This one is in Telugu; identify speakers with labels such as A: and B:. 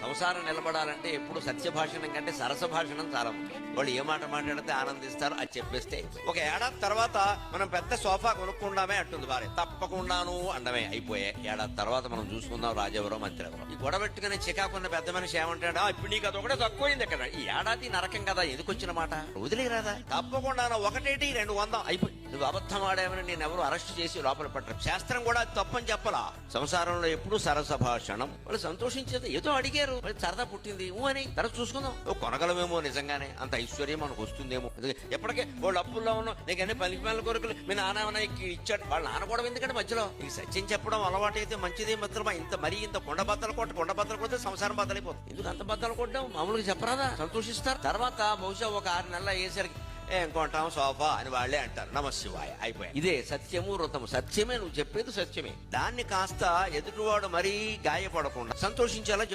A: సంసారం నిలబడాలంటే ఎప్పుడు సత్య భాషణం కంటే సరస భాషణం చాలా ముఖ్యం. వాళ్ళు ఏ మాట మాట్లాడితే ఆనందిస్తారు, అది చెప్పేస్తే. ఒక ఏడాది తర్వాత మనం పెద్ద సోఫా కొనుక్కుందామే అంటుంది భార్య. తప్పకుండాను అండమే. అయిపోయే ఏడాది తర్వాత మనం చూసుకుందాం రాజెవరో మంత్రి ఎవరో. ఈ గొడవ పెట్టుకుని చికాకున్న పెద్ద మనిషి ఏమంటాడు, ఇప్పుడు నీకు అది ఒకటే తక్కువైంది ఇక్కడ, ఈ ఏడాది నరకం కదా, ఎందుకు వచ్చిన మాట వదిలేరాదా? తప్పకుండా 1-200 అయిపోయి. నువ్వు అబద్ధం ఆడామని నేను ఎవరు అరెస్ట్ చేసి లోపల పట్టరు. శాస్త్రం కూడా అది తప్పని చెప్పలా. సంసారంలో ఎప్పుడు సరస భాషణం. వాళ్ళు సంతోషించేది, ఏదో అడిగారు, సరదా పుట్టింది అని తర్వాత చూసుకుందాం. కొనగలమేమో, నిజంగానే అంత ఐశ్వర్యం మనకు వస్తుందేమో. ఎప్పటికే వాళ్ళు అప్పుల్లో ఉన్నాం, నీకు అన్ని పనికి పనుల కొరకులు మీ నాన్న ఇచ్చాడు. వాళ్ళ నాన్న కూడా ఎందుకంటే మధ్యలో ఈ సత్యం చెప్పడం అలవాటు అయితే మంచిదే మిత్రమా. ఇంత కొండ బద్దలు కొడితే సంసారం బద్దలైపోతుంది. ఎందుకు అంత బద్దలు కొట్టడం? మామూలుగా చెప్పరాదా? సంతోషిస్తారు. తర్వాత బహుశా ఒక 6 నెలలు అయ్యేసరికి ఏం కొంటాం సోఫా అని వాళ్ళే అంటారు. నమశివాయ అయిపోయాయి. ఇదే సత్యము వృతము. సత్యమే, నువ్వు చెప్పేది సత్యమే. దాన్ని కాస్త ఎదుటివాడు మరీ గాయపడకుండా సంతోషించేలా